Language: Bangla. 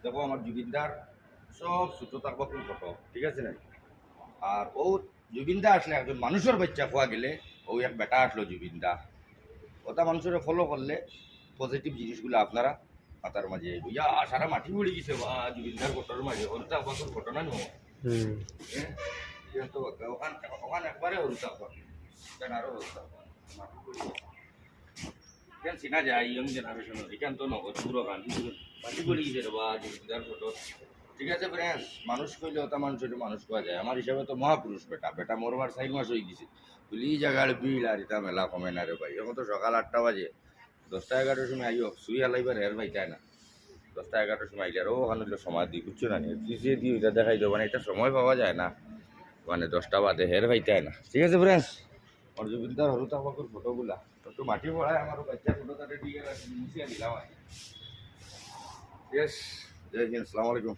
দেখো আমার জুবিনদার সব ছোট থাকবো কোন ফটো ঠিক আছে না। আর ও জুবিনদা আসলে একজন মানুষের বাচ্চা খোয়া গেলে ও এক বেটা আসলো জুবিনদা ওটা মানুষের ফলো করলে পজিটিভ জিনিসগুলো আপনারা মাথার মাঝে ইয়া সারা মাটি পড়ে গেছে বা জুবিনদার ফটোর মাঝে হরতা বছর ঘটনা নয়। হ্যাঁ তো ওখানে একবারে হরতা কেন আরো হরতা মাটি পড়ে কেন চিনা যায় ইয়ং জেনারেশন এখান তো নগদ পুরো গান মাটি পড়ে গেছে রে বা জুবিনদার ফটো। ঠিক আছে ফ্রেন্ডস মানুষ কইলে ওটা মানুষের মানুষ পাওয়া যায় আমার হিসাবে তো মহাপুরুষ বেটা বেটা মরবার 4 মাস হয়ে গেছে তুলি জায়গার বিল আর এটা মেলা কমে না রে ভাই এখন তো সকাল 8টা বাজে 10টা 11টার সময় আইও শুই হালাইবার হের ভাই তাই না 10টা 11টার সময় আইলে আর ওখানে সময় দিই বুঝছো না পিছিয়ে দিই ওইটা দেখাই দেবো মানে এটা সময় পাওয়া যায় না মানে 10টা বাদে হের ভাই তাই না। ঠিক আছে ফ্রেন্ডস আমার জুবিনদার হরুতা পাকুর ফটোগুলা একটু মাটি পড়ায় আমারও বাচ্চা ফটো তাদের দিয়ে মুছিয়ে দিলাম। ইয়েস জয় হিন্দ আসসালামু আলাইকুম।